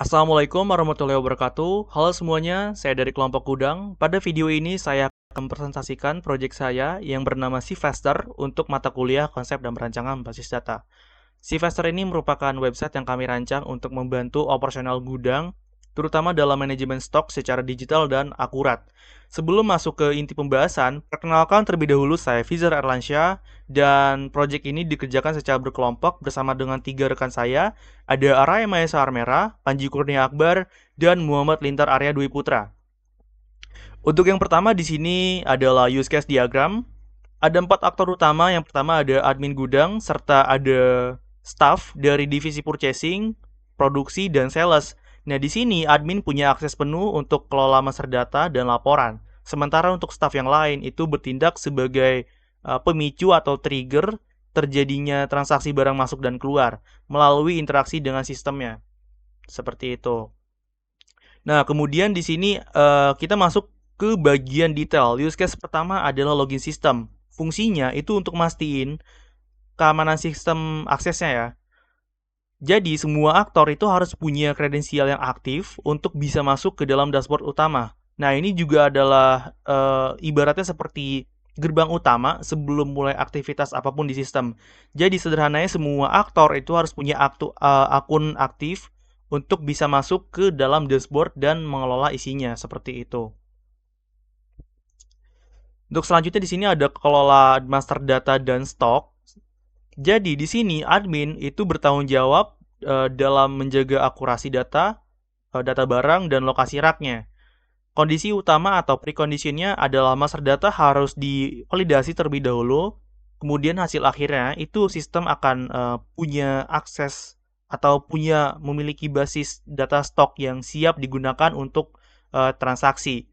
Assalamualaikum warahmatullahi wabarakatuh. Halo semuanya, saya dari kelompok Gudang. Pada video ini saya akan mempresentasikan proyek saya yang bernama Cvester untuk mata kuliah konsep dan perancangan basis data. Cvester ini merupakan website yang kami rancang untuk membantu operasional gudang, terutama dalam manajemen stok secara digital dan akurat. Sebelum masuk ke inti pembahasan, perkenalkan terlebih dahulu saya Fizar Erlansyah, dan proyek ini dikerjakan secara berkelompok bersama dengan 3 rekan saya, ada Araya Mahesa Armera, Panji Kurnia Akbar, dan Muhammad Lintar Arya Dwi Putra. Untuk yang pertama di sini adalah use case diagram. Ada 4 aktor utama. Yang pertama ada admin gudang, serta ada staff dari divisi purchasing, produksi, dan sales. Nah, di sini admin punya akses penuh untuk kelola master data dan laporan. Sementara untuk staff yang lain itu bertindak sebagai pemicu atau trigger terjadinya transaksi barang masuk dan keluar melalui interaksi dengan sistemnya. Seperti itu. Nah, kemudian di sini kita masuk ke bagian detail. Use case pertama adalah login system. Fungsinya itu untuk mastiin keamanan sistem aksesnya ya. Jadi semua aktor itu harus punya kredensial yang aktif untuk bisa masuk ke dalam dashboard utama. Nah, ini juga adalah ibaratnya seperti gerbang utama sebelum mulai aktivitas apapun di sistem. Jadi sederhananya semua aktor itu harus punya akun aktif untuk bisa masuk ke dalam dashboard dan mengelola isinya seperti itu. Untuk selanjutnya di sini ada kelola master data dan stok. Jadi di sini admin itu bertanggung jawab dalam menjaga akurasi data, data barang, dan lokasi raknya. Kondisi utama atau preconditionnya adalah master data harus divalidasi terlebih dahulu, kemudian hasil akhirnya itu sistem akan punya akses atau memiliki basis data stok yang siap digunakan untuk transaksi.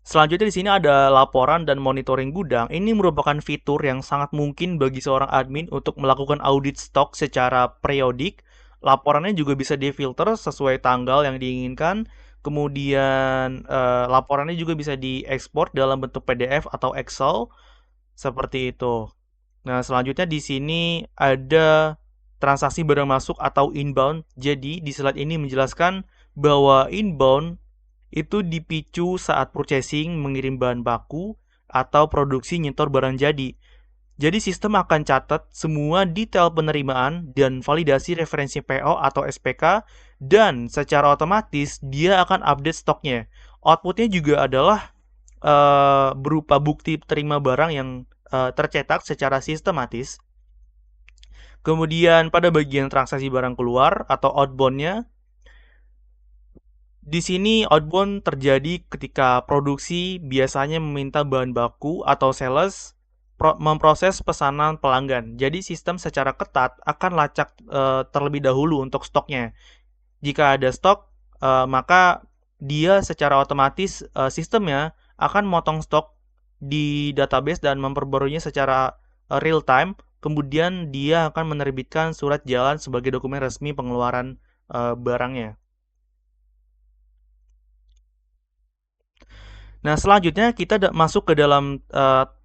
Selanjutnya di sini ada laporan dan monitoring gudang. Ini merupakan fitur yang sangat mungkin bagi seorang admin untuk melakukan audit stok secara periodik. Laporannya juga bisa difilter sesuai tanggal yang diinginkan. Kemudian laporannya juga bisa diekspor dalam bentuk PDF atau Excel seperti itu. Nah, selanjutnya di sini ada transaksi barang masuk atau inbound. Jadi di slide ini menjelaskan bahwa inbound itu dipicu saat purchasing mengirim bahan baku atau produksi nyetor barang jadi. Jadi sistem akan catat semua detail penerimaan dan validasi referensi PO atau SPK, dan secara otomatis dia akan update stoknya. Outputnya juga adalah berupa bukti terima barang yang tercetak secara sistematis. Kemudian pada bagian transaksi barang keluar atau outbound-nya, di sini outbound terjadi ketika produksi biasanya meminta bahan baku atau sales memproses pesanan pelanggan. Jadi sistem secara ketat akan lacak terlebih dahulu untuk stoknya. Jika ada stok, maka dia secara otomatis sistemnya akan motong stok di database dan memperbaruinya secara real time. Kemudian dia akan menerbitkan surat jalan sebagai dokumen resmi pengeluaran barangnya. Nah, selanjutnya kita masuk ke dalam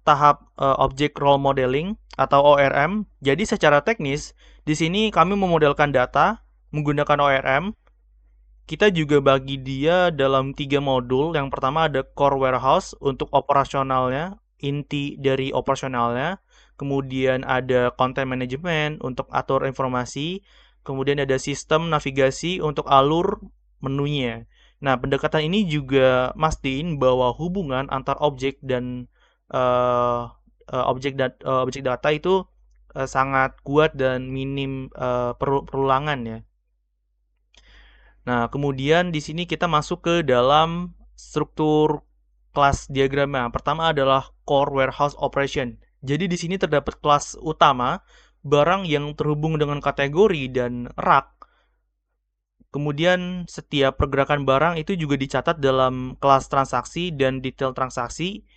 tahap Object Role Modeling atau ORM. Jadi secara teknis, di sini kami memodelkan data menggunakan ORM. Kita juga bagi dia dalam 3 modul. Yang pertama ada Core Warehouse untuk operasionalnya, inti dari operasionalnya. Kemudian ada Content Management untuk atur informasi. Kemudian ada Sistem Navigasi untuk alur menunya. Nah, pendekatan ini juga mastiin bahwa hubungan antar objek dan objek data itu sangat kuat dan minim perulangan ya. Nah, kemudian di sini kita masuk ke dalam struktur kelas diagramnya. Pertama adalah Core Warehouse Operation. Jadi di sini terdapat kelas utama, barang yang terhubung dengan kategori dan rak. Kemudian setiap pergerakan barang itu juga dicatat dalam kelas transaksi dan detail transaksi.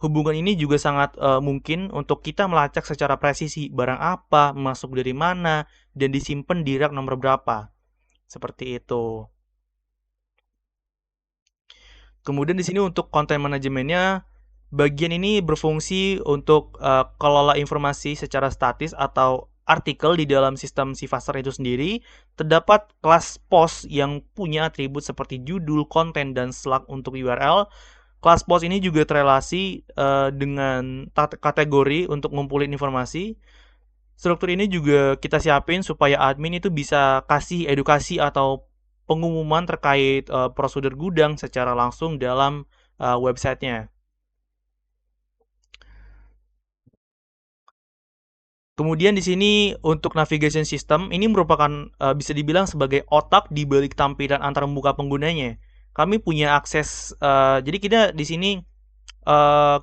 Hubungan ini juga sangat mungkin untuk kita melacak secara presisi barang apa, masuk dari mana, dan disimpan di rak nomor berapa. Seperti itu. Kemudian di sini untuk content manajemennya, bagian ini berfungsi untuk kelola informasi secara statis atau artikel di dalam sistem Cfaster itu sendiri, terdapat kelas post yang punya atribut seperti judul, konten, dan slug untuk URL. Kelas post ini juga terrelasi dengan kategori untuk ngumpulin informasi. Struktur ini juga kita siapin supaya admin itu bisa kasih edukasi atau pengumuman terkait prosedur gudang secara langsung dalam websitenya. Kemudian di sini untuk navigation system ini merupakan bisa dibilang sebagai otak di balik tampilan antar muka penggunanya. Kami punya akses, jadi kita di sini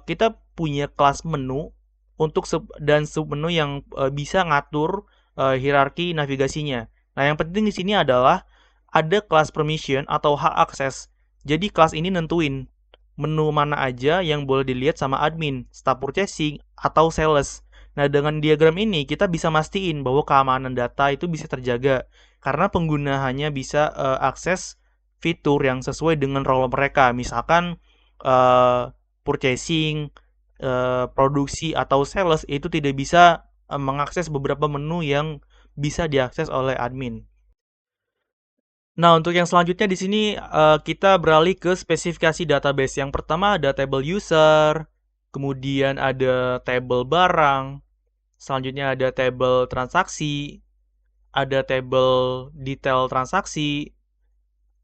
kita punya kelas menu untuk dan submenu yang bisa ngatur hierarki navigasinya. Nah, yang penting di sini adalah ada kelas permission atau hak akses. Jadi kelas ini nentuin menu mana aja yang boleh dilihat sama admin, staff purchasing, atau sales. Nah, dengan diagram ini kita bisa mastiin bahwa keamanan data itu bisa terjaga karena pengguna hanya bisa akses fitur yang sesuai dengan role mereka. Misalkan purchasing, produksi, atau sales itu tidak bisa mengakses beberapa menu yang bisa diakses oleh admin. Nah, untuk yang selanjutnya di sini kita beralih ke spesifikasi database. Yang pertama ada table user, kemudian ada table barang, selanjutnya ada table transaksi, ada table detail transaksi,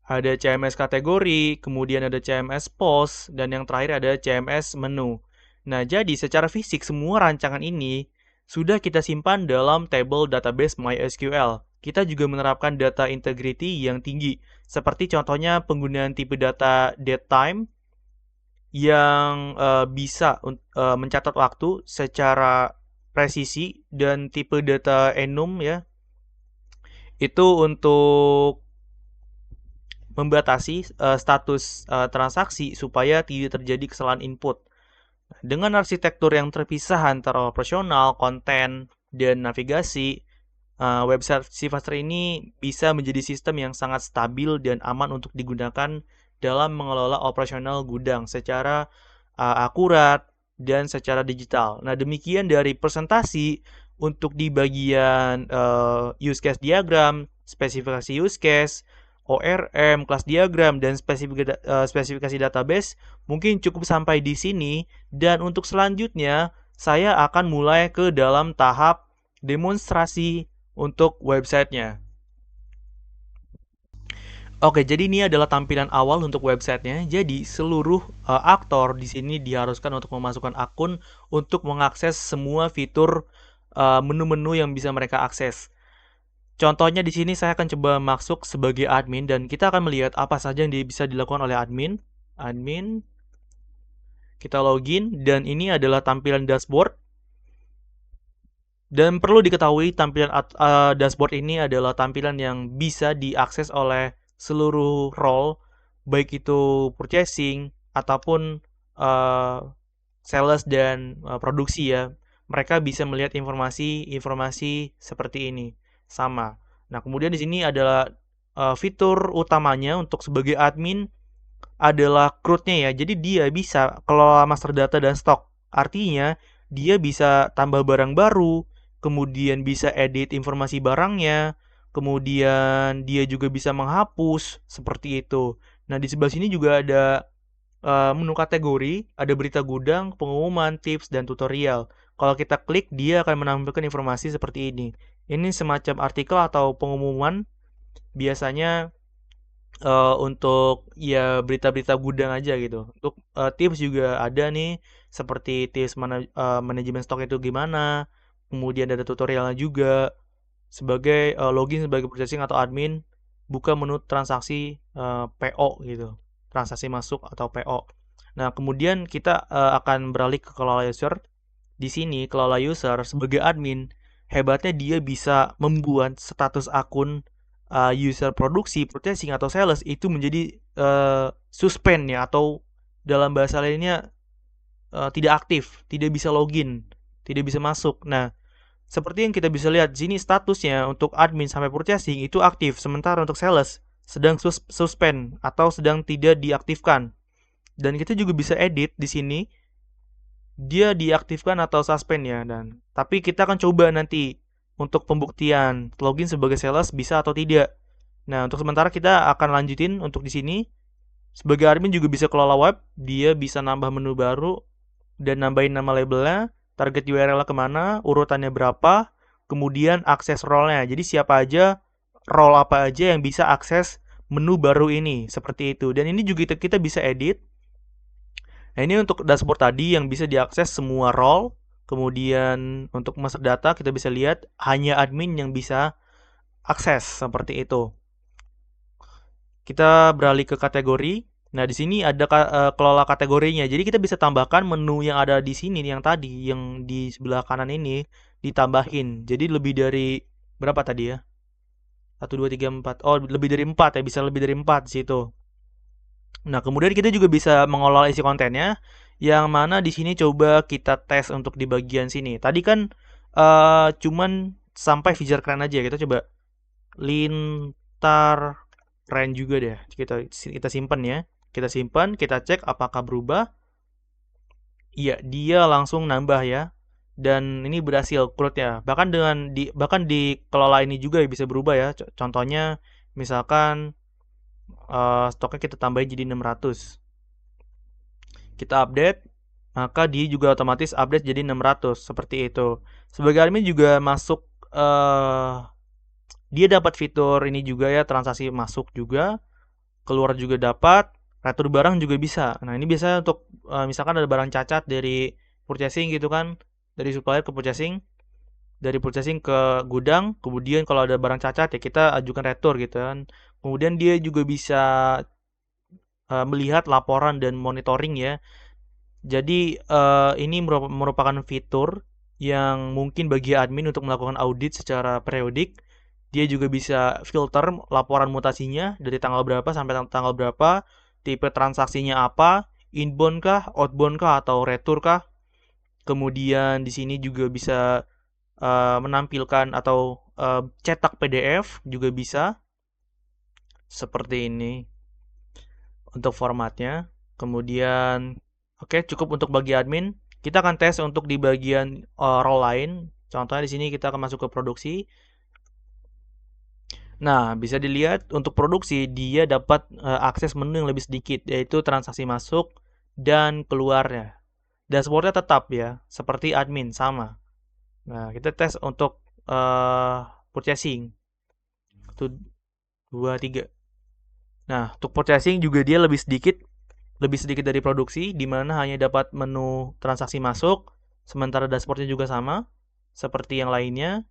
ada CMS kategori, kemudian ada CMS post, dan yang terakhir ada CMS menu. Nah, jadi secara fisik semua rancangan ini sudah kita simpan dalam table database MySQL. Kita juga menerapkan data integrity yang tinggi, seperti contohnya penggunaan tipe data datetime yang bisa mencatat waktu secara presisi, dan tipe data enum ya itu untuk membatasi status transaksi supaya tidak terjadi kesalahan input. Dengan arsitektur yang terpisah antara operasional, konten, dan navigasi, website Cfaster ini bisa menjadi sistem yang sangat stabil dan aman untuk digunakan dalam mengelola operasional gudang secara akurat dan secara digital. Nah, demikian dari presentasi untuk di bagian use case diagram, spesifikasi use case, ORM, kelas diagram, dan spesifikasi database. Mungkin cukup sampai di sini, dan untuk selanjutnya saya akan mulai ke dalam tahap demonstrasi untuk websitenya. Oke, jadi ini adalah tampilan awal untuk websitenya. Jadi seluruh aktor di sini diharuskan untuk memasukkan akun untuk mengakses semua fitur menu-menu yang bisa mereka akses. Contohnya di sini saya akan coba masuk sebagai admin dan kita akan melihat apa saja yang bisa dilakukan oleh admin. Admin, kita login, dan ini adalah tampilan dashboard. Dan perlu diketahui tampilan dashboard ini adalah tampilan yang bisa diakses oleh seluruh role, baik itu purchasing ataupun sales dan produksi ya. Mereka bisa melihat informasi seperti ini sama. Nah, kemudian di sini adalah fitur utamanya untuk sebagai admin adalah CRUD-nya ya. Jadi dia bisa kelola master data dan stok. Artinya dia bisa tambah barang baru, kemudian bisa edit informasi barangnya, kemudian dia juga bisa menghapus seperti itu. Nah, di sebelah sini juga ada menu kategori, ada berita gudang, pengumuman, tips, dan tutorial. Kalau kita klik, dia akan menampilkan informasi seperti ini. Ini semacam artikel atau pengumuman, biasanya untuk ya berita-berita gudang aja gitu. Untuk tips juga ada nih, seperti tips manajemen stok itu gimana. Kemudian ada tutorialnya juga, sebagai login sebagai purchasing atau admin, buka menu transaksi PO gitu. Transaksi masuk atau PO. Nah, kemudian kita akan beralih ke kelola user. Di sini kelola user sebagai admin, hebatnya dia bisa membuat status akun user produksi, purchasing, atau sales itu menjadi suspend ya, atau dalam bahasa lainnya tidak aktif, tidak bisa login, tidak bisa masuk. Nah, seperti yang kita bisa lihat di sini statusnya untuk admin sampai purchasing itu aktif, sementara untuk sales sedang suspend atau sedang tidak diaktifkan. Dan kita juga bisa edit di sini, dia diaktifkan atau suspend ya. Dan tapi kita akan coba nanti untuk pembuktian login sebagai sales bisa atau tidak. Nah, untuk sementara kita akan lanjutin untuk di sini. Sebagai admin juga bisa kelola web, dia bisa nambah menu baru dan nambahin nama labelnya, target URL-nya kemana, urutannya berapa, kemudian akses role-nya. Jadi siapa aja, role apa aja yang bisa akses menu baru ini, seperti itu. Dan ini juga kita bisa edit. Nah, ini untuk dashboard tadi yang bisa diakses semua role. Kemudian untuk masuk data kita bisa lihat hanya admin yang bisa akses seperti itu. Kita beralih ke kategori. Nah, di sini ada kelola kategorinya. Jadi kita bisa tambahkan menu yang ada di sini yang tadi, yang di sebelah kanan ini ditambahin. Jadi lebih dari berapa tadi ya? 1 2 3 4. Oh, lebih dari 4 ya, bisa lebih dari 4 di situ. Nah, kemudian kita juga bisa mengolah isi kontennya, yang mana di sini coba kita tes untuk di bagian sini. Tadi kan cuman sampai feature keren aja. Kita coba lintar keren juga deh. Kita simpan ya. Kita simpan, kita cek apakah berubah. Iya, dia langsung nambah ya. Dan ini berhasil crudenya. Bahkan di kelola ini juga bisa berubah ya. Contohnya misalkan stoknya kita tambahin jadi 600. Kita update, maka dia juga otomatis update jadi 600 seperti itu. Sebagai admin juga masuk dia dapat fitur ini juga ya, transaksi masuk juga, keluar juga dapat, retur barang juga bisa. Nah, ini biasanya untuk misalkan ada barang cacat dari purchasing gitu kan, dari supplier ke purchasing, dari purchasing ke gudang, kemudian kalau ada barang cacat ya kita ajukan retur gitu kan. Kemudian dia juga bisa melihat laporan dan monitoring ya. Jadi ini merupakan fitur yang mungkin bagi admin untuk melakukan audit secara periodik. Dia juga bisa filter laporan mutasinya dari tanggal berapa sampai tanggal berapa, tipe transaksinya apa, inbound kah, outbound kah, atau retur kah. Kemudian di sini juga bisa menampilkan atau cetak PDF juga bisa seperti ini untuk formatnya. Kemudian oke, cukup untuk bagi admin. Kita akan tes untuk di bagian role lain. Contohnya di sini kita akan masuk ke produksi. Nah, bisa dilihat untuk produksi dia dapat akses menu yang lebih sedikit, yaitu transaksi masuk dan keluarnya. Dashboardnya tetap ya, seperti admin sama. Nah, kita tes untuk purchasing. 1, 2, 3. Nah, untuk purchasing juga dia lebih sedikit dari produksi, di mana hanya dapat menu transaksi masuk, sementara dashboardnya juga sama seperti yang lainnya.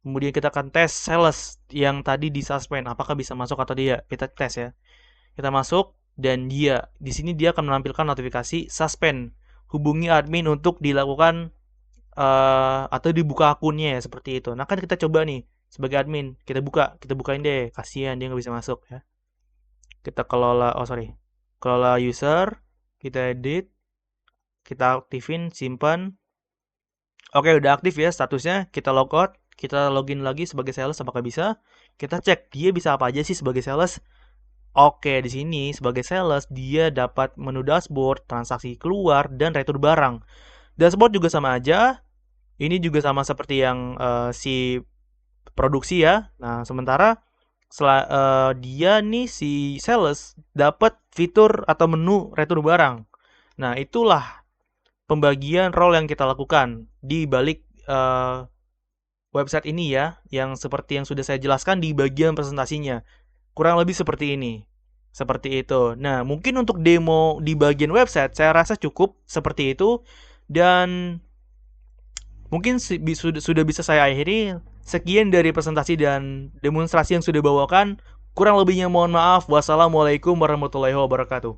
Kemudian kita akan tes sales yang tadi di suspend, apakah bisa masuk atau tidak. Kita tes ya. Kita masuk dan di sini dia akan menampilkan notifikasi suspend. Hubungi admin untuk dilakukan atau dibuka akunnya ya, seperti itu. Nah, kan kita coba nih sebagai admin, kita bukain deh. Kasihan dia nggak bisa masuk ya. Kita kelola user, kita edit, kita aktifin, simpan. Oke, udah aktif ya statusnya. Kita logout, kita login lagi sebagai sales apakah bisa. Kita cek dia bisa apa aja sih sebagai sales. Oke, di sini sebagai sales dia dapat menu dashboard, transaksi keluar, dan retur barang. Dashboard juga sama aja. Ini juga sama seperti yang si produksi ya. Nah, sementara dia nih si sales dapat fitur atau menu retur barang. Nah, itulah pembagian role yang kita lakukan di balik website ini ya, yang seperti yang sudah saya jelaskan di bagian presentasinya. Kurang lebih seperti ini. Seperti itu. Nah, mungkin untuk demo di bagian website saya rasa cukup seperti itu, dan mungkin sudah bisa saya akhiri. Sekian dari presentasi dan demonstrasi yang sudah bawakan. Kurang lebihnya mohon maaf. Wassalamualaikum warahmatullahi wabarakatuh.